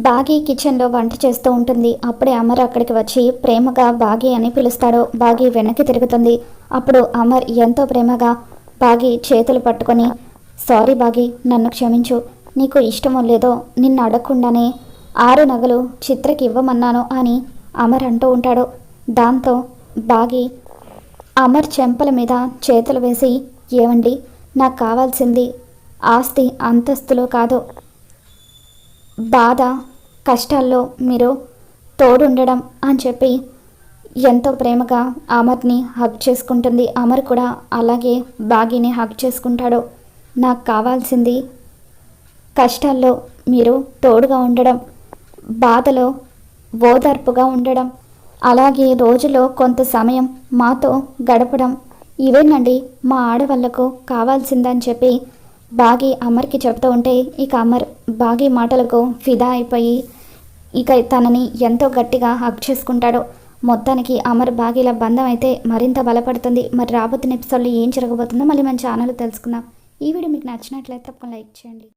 బాగి కిచెన్లో వంట చేస్తూ ఉంటుంది. అప్పుడే అమర్ అక్కడికి వచ్చి ప్రేమగా బాగి అని పిలుస్తాడు. బాగి వెనక్కి తిరుగుతుంది. అప్పుడు అమర్ ఎంతో ప్రేమగా బాగి చేతులు పట్టుకొని, సారీ బాగి, నన్ను క్షమించు, నీకు ఇష్టమో లేదో నిన్ను అడగకుండానే 6 నగలు చిత్రకి ఇవ్వమన్నాను అని అమర్ అంటూ ఉంటాడు. దాంతో బాగి అమర్ చెంపల మీద చేతులు వేసి, ఏమండి, నాకు కావాల్సింది ఆస్తి అంతస్తులు కాదు, బాధ కష్టాల్లో మీరు తోడుండడం అని చెప్పి ఎంతో ప్రేమగా అమర్ని హగ్ చేసుకుంటుంది. అమర్ కూడా అలాగే బాగిని హగ్ చేసుకుంటాడు. నాకు కావాల్సింది కష్టాల్లో మీరు తోడుగా ఉండడం, బాధలో ఓదార్పుగా ఉండడం, అలాగే రోజులో కొంత సమయం మాతో గడపడం, ఇవేనండి మా ఆడవాళ్లకు కావాల్సిందని చెప్పి బాగి అమర్కి చెప్తూ ఉంటే, ఇక అమర్ బాగి మాటలకు ఫిదా అయిపోయి ఇక తనని ఎంతో గట్టిగా హగ్ చేసుకుంటాడు. మొత్తానికి అమర్ బాగిల బంధం అయితే మరింత బలపడుతుంది. మరి రాబోతున్న ఎపిసోడ్లో ఏం జరగబోతుందో మళ్ళీ మన ఛానల్ తెలుసుకుందాం. ఈ వీడియో మీకు నచ్చినట్లయితే తప్పకుండా లైక్ చేయండి.